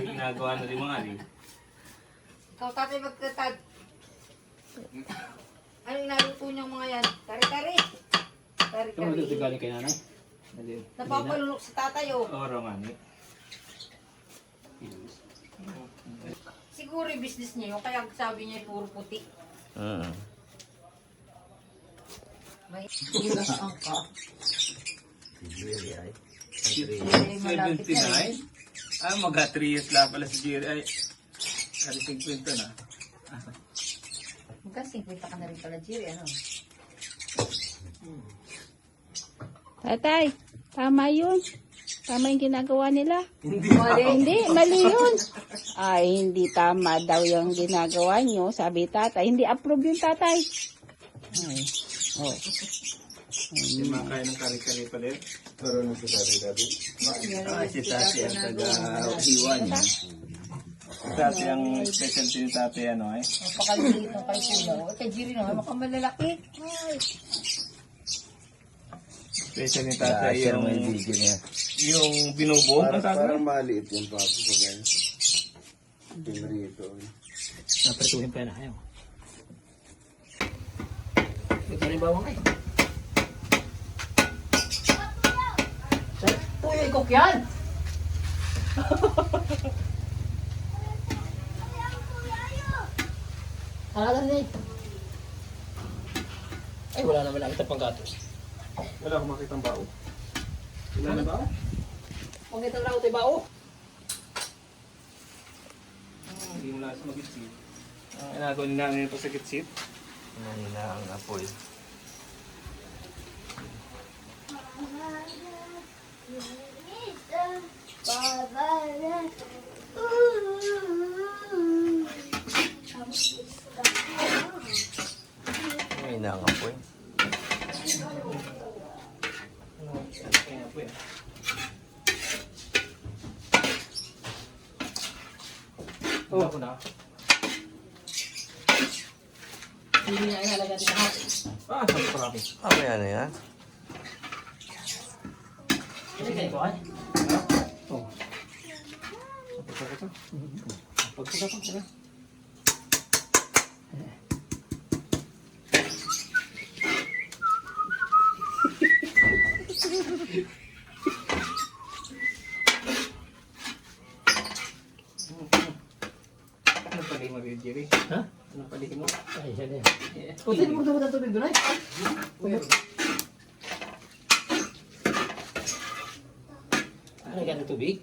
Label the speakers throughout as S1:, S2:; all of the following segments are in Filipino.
S1: ginagawa na rin mga rin.
S2: Ikaw tatay magkatag. Ano yung naluto niyang mga yan? Kari-kari.
S3: Ito mo dito galing kay nanay?
S2: Napapalunok sa tatay oh.
S1: Oro nga ni.
S2: Siguro yung business niya yun, kaya sabi niya puro puti. May ang ka.
S1: 79? Mag 3 years lang pala si Jerry. Ay, 50 na.
S2: Magka 50 ka na rin pala, Jerry, ano?
S4: Tatay, tama yun. Tama yung ginagawa nila.
S2: Mali.
S4: Hindi, mali yun. Ay, hindi tama daw yung ginagawa nyo. Sabi tatay, hindi approve yung tatay. Ay, oh.
S1: Hindi makaya ng kari-kari pala yun.
S5: Pero nung si tatay.
S1: Si Tati ang taga-hiwa niya. Si Tati ang specialty ni Tati ano eh.
S2: Napakaliit ng kay Kuya. O, kay Jerry naman, makamalalaki. Ay.
S1: Special ni Tati yung binubuo ng
S5: Parang
S1: Tati.
S5: maliit yung papo ko ganyan. Pinrito.
S3: Naprituhin pa yan ayaw. Ito rin bawang ay.
S2: Uy, ikok yan!
S3: Ano ni? Ay, wala naman nakita pang gatos.
S1: Wala akong makitang bao. Wala na bao?
S3: Kung itong raw tayo bao.
S1: Hindi mo lang sa mag-itsit. Ang inagawa ni namin pa sa gitsit.
S5: Nanina ang apoy. Nanina ang apoy.
S3: Oh, ako na. Hindi niya inalaga dito lahat.
S1: Sabi pa kami.
S5: Mamaya na yan.
S3: Hindi kayo ko ay.
S1: Oh. Pagkakata. Anong pali mo rin, Jerry?
S3: Ha?
S1: Anong pali mo?
S3: Ay, siya na yan. O, tayo mo ang tubig doon ay. Ano ka ng tubig?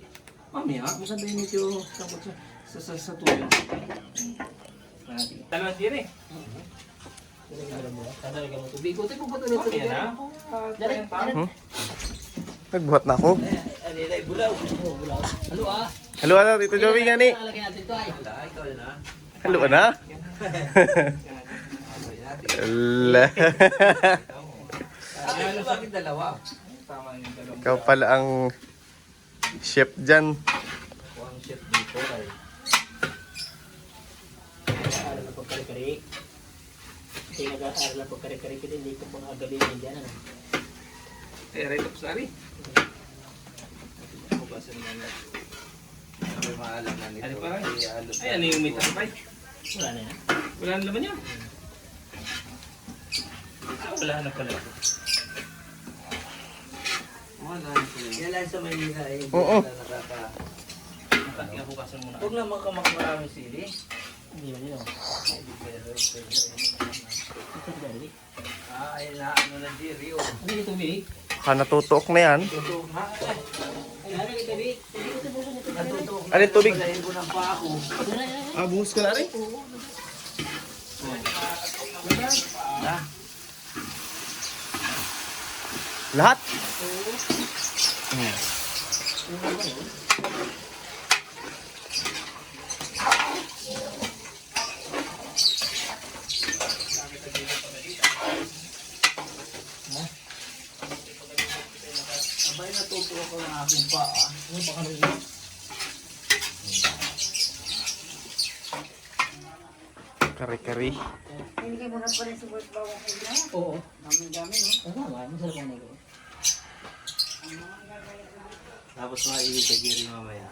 S1: Mamaya, maganda yung medyo takot sa tuyo. Talong, Jerry.
S3: Talaga mo tubig. O, tayo mo tubig.
S1: Mamaya na.
S3: Dari, dari.
S5: Nagbuhat na ako.
S3: Alilay, bulaw. Oh, bulaw. Halo ah.
S5: Halo na, Tito Joey nga ni.
S3: Lalagyan natin ito ay.
S5: Halo na. Ala.
S1: Ano bakit dalawa? Tama yung dalawa.
S5: Ikaw pala ang chef dyan.
S1: Ang chef dito ay.
S3: Aral na pagkari-kari. Hindi nag-aaral na pagkari-kari. Hindi ko pang agalingin dyan. Ano?
S1: Right up sorry. Bukasan na lang.
S5: May maalam na nito.
S1: Ano pa? Ay, ano yung may tapay?
S3: Wala na yan.
S1: Wala na naman yun. Wala na pala.
S6: Yan lang sa Maynila eh.
S5: Oo.
S1: Nakakabukasan muna.
S6: Huwag naman ka maraming sili.
S3: Hindi man yun.
S6: Ayun na, ano na Jerry.
S3: Hindi ko tubig.
S5: Baka natutok na yan.
S6: Tutok na.
S3: Ay, ano yung tubig?
S6: Natutok na.
S5: Ano yung tubig?
S6: Palahin ko ng pa ako.
S5: Buhos ka na rin. Lahat?
S6: Abay natutok ako ng aking pa ah.
S3: Ano pa kami yun?
S5: Kari-kari.
S2: Hindi mo na pala sa work bawang kayo na.
S3: Oo.
S2: Dami-dami, no?
S3: Oo nga, masarap ang nagawa.
S6: Tapos mailig ka Jerry mamaya.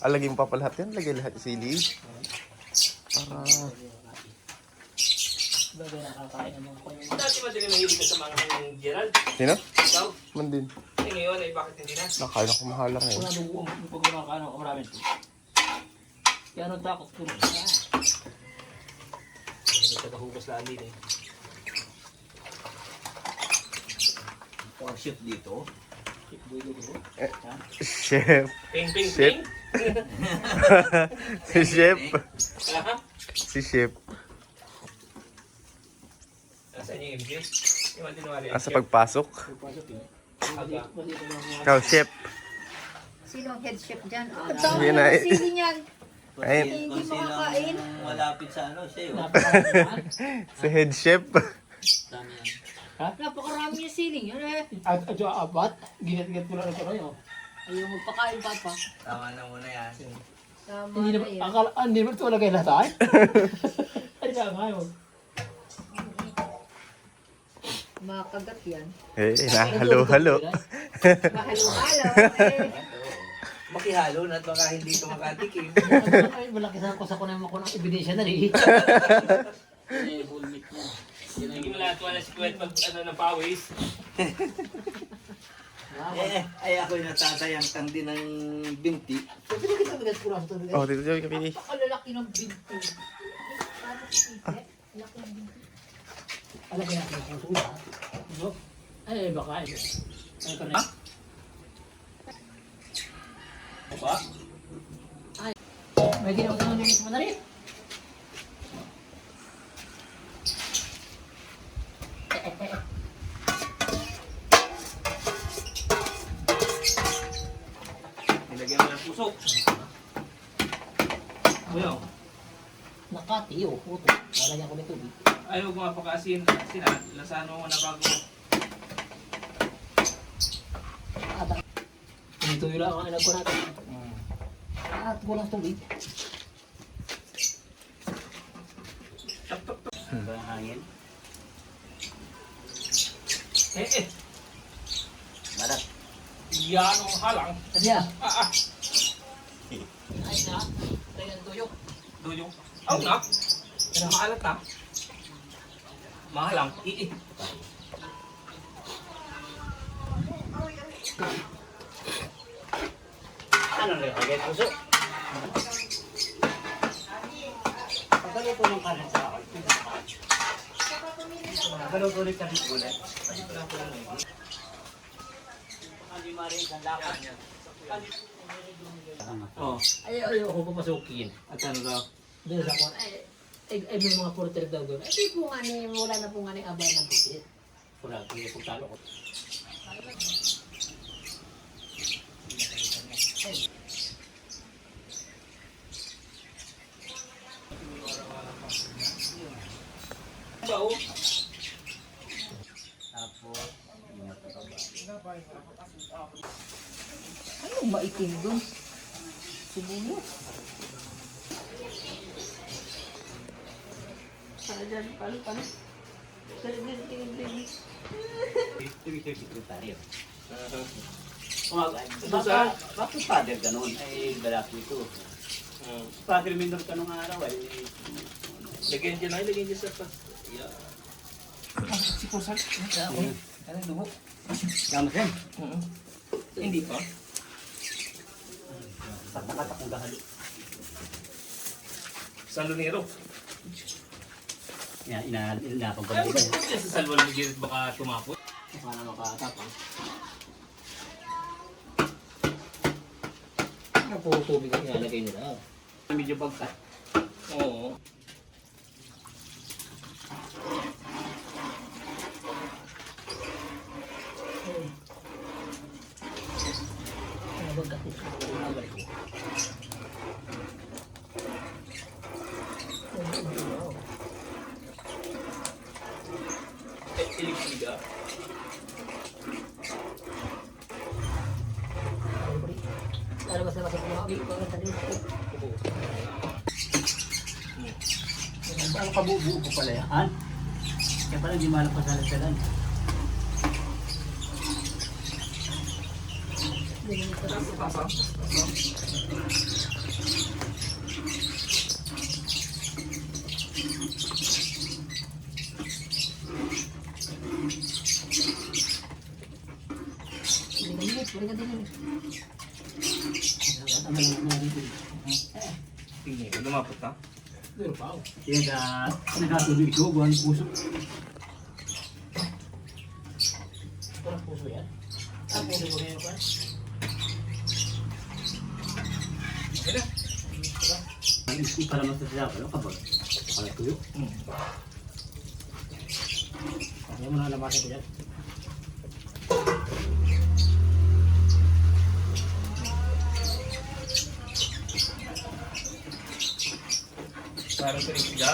S5: Alagay mo pa pala lahat yan. Lagay lahat yung sili. Para...
S3: Bagay nakakain ng mga kuya.
S1: Dati ba din mahilig ka sa mga ng Gerald?
S5: Sino?
S1: Ikaw?
S5: Man din.
S1: Eh ngayon ay bakit hindi na?
S5: Nakain ako mahalang eh.
S3: Wala nung pag nakakaano ka maraming ito. Kaya ano takot ko. May tagahugas lang din eh.
S6: Or shoot dito.
S3: Chip boy ko.
S5: Chef.
S1: Ping, ping,
S5: Chef.
S1: ping.
S5: Si Chef.
S1: Aha.
S5: Si Chef.
S1: Nasaan yung MJ? Yung antinwari.
S5: Sa pagpasok.
S3: Pagpasok yun.
S1: Aga.
S5: Ikaw, Chef.
S2: Sino ang head chef dyan? Ah,
S5: Yan
S2: dami
S5: na.
S2: ng sili niyan.
S5: Ayun.
S2: Hindi
S6: Kung sino
S2: makakain.
S6: malapit sa ano, siya yun.
S5: Si Head Chef.
S6: Dami yan.
S2: Napakarami yung sili yun eh.
S3: At abat, ginat-ginat mo lang ito kayo.
S2: Ayaw magpakain pa pa.
S6: Tama na muna yan.
S2: Tama
S3: Hindi
S2: na
S3: naman,
S2: yun.
S3: akala, hindi naman ito lagay lahat ay. Ay, kaya nga yun.
S2: Makagat yan.
S5: Eh, nahalo-halo.
S2: Mahalo-halo. Eh.
S6: Makihalo na at baka hindi ka makatikim.
S3: Ay, malaki sa ko na yung makunang ebidensya na rin.
S1: Hindi mo lahat wala si Kuwet mag ano ng pawis.
S6: Ay ako'y natatayang din ng binti.
S3: Pinagkitabigas ko lang sa tubig.
S5: Oh, dito dyan kami.
S2: Ang lalaki ng binti. Parang sipit. Laki ng binti.
S3: Alam kaya ako ng puso lahat. No? Ay, baka ay. Ano ka na?
S1: Ba?
S3: May ginawa ka naman yung madali.
S1: Nilagyan mo ng pusok. Kuya,
S3: Nakatiyo, puto. Lalagyan ko ng tubig.
S1: ayaw ko mapakaasin. Lasahan mo na bago.
S3: Dito yun lang ang alam ko natin. At walang tubig.
S6: Ang hangin.
S1: Eh.
S6: Marat.
S1: Yan ang halang.
S3: Sabi ah.
S1: Ah.
S3: Ay na. Lagyan tuyok.
S1: Duyong. Aw na. Maalat na. Mahalang.
S6: Ano na yung puso? Pagkaluto ng kanin sa akin. Pagkaluto ulit ng gulat. Hindi marin sa lakad niya.
S1: Oh.
S3: Ay, ako papasukin.
S1: At ano daw?
S3: Doon sa kwan. Ay, may mga porter daw doon. Ay, di po nga ni, wala na po nga ni abay ng pusit.
S6: Wala, kaya pagtalo ko.
S1: Bao.
S6: Tapos, yung matataba.
S2: Anong maitim dun? Sibuyas. Palo.
S6: Sekretaryo.
S1: Ito sa?
S6: Bakit father ganun? Ay, balaki ito. Father minor ka nung araw ay...
S1: Lagyan dyan ay, lagyan dyan sa pa. Si Kusal.
S6: Ano dumo? Kamu sen?
S1: Hindi pa.
S6: Takot akong gahalo.
S1: Salonero.
S6: Inapag ko
S1: Ay,
S6: dito.
S1: ba't sa salwal ni Gerrit baka tumapot?
S3: Para makatapang. Ano po tubig ang ilalagay nila?
S6: Medyo bagkat.
S1: Oo.
S3: Ano ba kasi sa abay ko?
S1: Ilig-ilig ah.
S3: Lalo mas labas ako mga abay ko. Ang tali ko.
S6: Ang kabubuo ko pala yan. Kaya pala di malapas sa lasalan.
S1: Tingnan ko, lumapot na.
S3: Pero pa ako. Nagkatubig ito, buwan puso. Walang puso yan. Puso ko ngayon pa. Para masasaya ka, kapag para tuyo. Ayaw mo na lamasin ko dyan.
S1: Parang sa isya.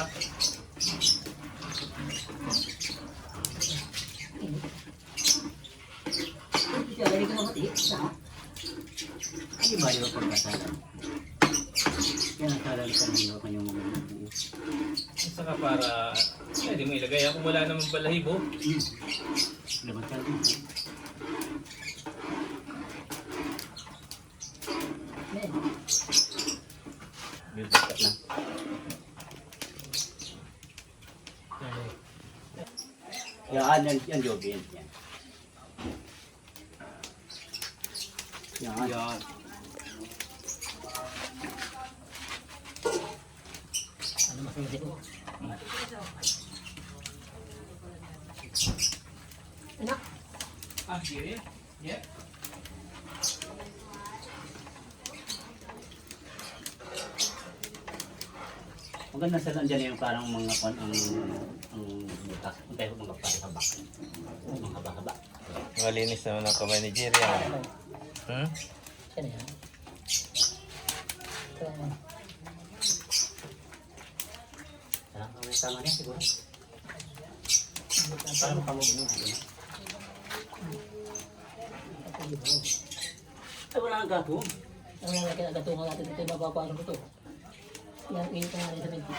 S6: Hindi ba yung pagkasalan? Kaya nasalan ka ng kanyang mga mga.
S1: Saka para, di mo ilagay. Ako wala naman balahibo.
S6: Laman ka rin. Bildat ka lang. Yan, Joby, yan. Yan.
S1: Yan.
S3: Ano masingit ko?
S1: Ah, here. Yeah.
S6: Maganda sa nandiyan yung parang mga pan ang butas. Ang tayo mga haba. Mga haba-haba.
S1: Malinis naman ang kamay ni Jerry. Hmm?
S3: Yan yan.
S6: Parang may tama niya siguro. Parang kamugin. Ay, wala kang gato.
S3: Ang mga kinagatungan natin ito, mapapaano ko ito. Yan, init na nga sa minti.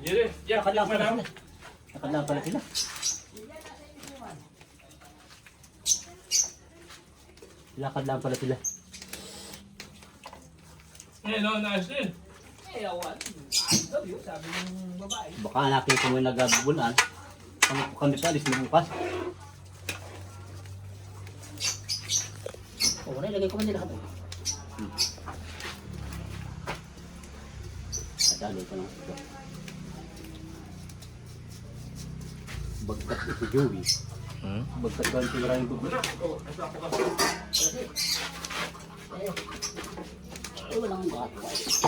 S1: Jerry, yeah,
S6: Nakadlaan pala
S1: madam.
S6: sila. Nakadlaan pala sila. Lakad lang pala sila.
S1: Eh, no, nice din.
S6: Baka nakita mo yung nagabulan. Kami pa, alis na bukas.
S3: O, wala, ilagay ko man nila ito.
S6: Nadalo ko lang ito. Bagkat si Joey. Bagkat ba yung maraming gugulo? Ay, walang gato.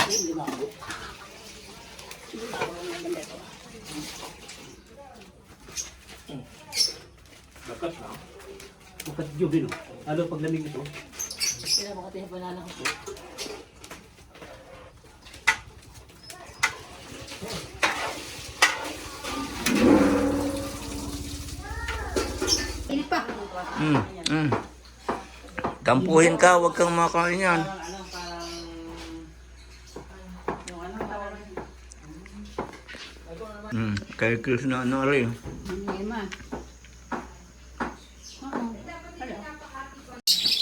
S6: Hindi na ako. Hindi na ako ng ganito.
S1: Bakat na.
S6: Bagkat si Joey, no? Ano paglamig ito?
S3: Kaya makatihan pa na lang ako.
S1: Dampuhin ka, huwag kang makain yan. Kay Chris na ano rin.
S4: Nema.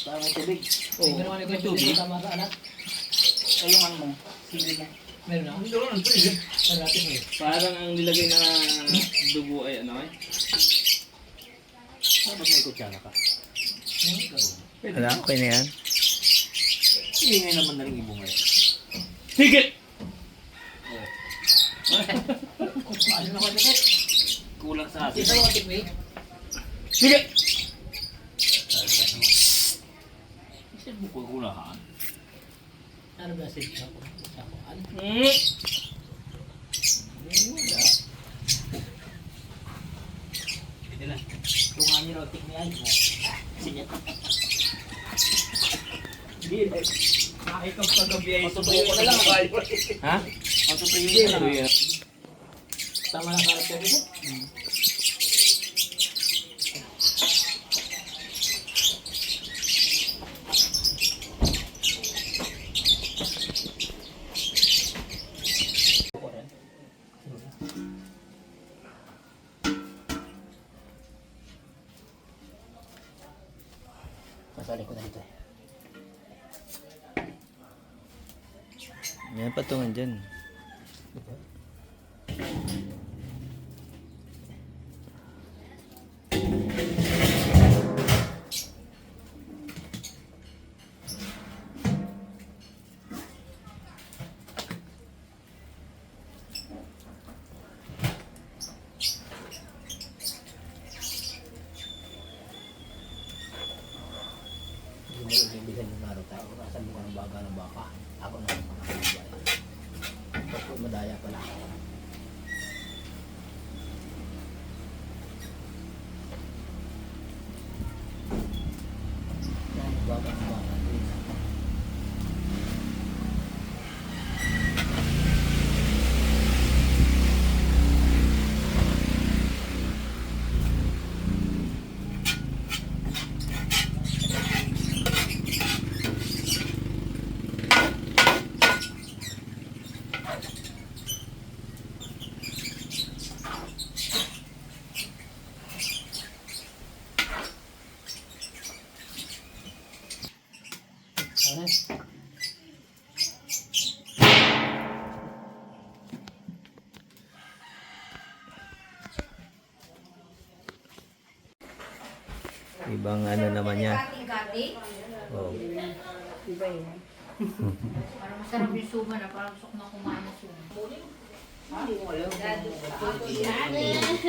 S6: Parang may tubig.
S3: Oh, ginawa ni Kuya Tubig. Tama sa anak.
S6: Ay, yung ano mo? Sili na.
S3: Meron na?
S1: Doon, pwede.
S3: Meron natin eh.
S1: Parang ang nilagay na dugo ay ano eh.
S6: Dapat may kutsara ka.
S1: Wala, okay na yan.
S6: Ingay naman na rin ibong ngayon.
S1: Sige!
S3: Ano na kayo natin?
S6: Kulang sa atin.
S3: Isa mo katik mo eh.
S1: Sige!
S6: Kasi bukol kulahan.
S3: Ano ba sige? Sakuan.
S6: Pwede na.
S3: Tungan niyo raw tik mo yan. Sige.
S1: Nakikang pag-abiyay.
S6: Matutuyo ko na lang.
S1: Ha?
S6: Matutuyo ko na lang.
S3: Tama na karakter dito. Kali ko na dito.
S7: Yan patungan dyan.
S3: Hindi mo ibigan yung laro tayo. Kasan mo ng baga ng baka. Ako na ang mga kababayan. Pagod madaya pala. Yan, baga ng baka. Ano?
S7: Ibang ano naman niya.
S2: Gati-gati.
S7: Oh.
S2: Parang masarap yung suman na parang gusto ko na kumain ng suman.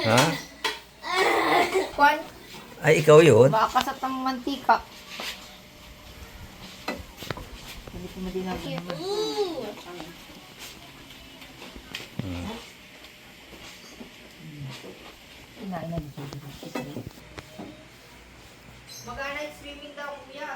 S7: Ha?
S2: Kwan,
S7: Ay, ikaw yun?
S2: baka sa tang mantika. Hindi ko madinagan naman. Kinain na dito. Mag-night swimming daw, kuya.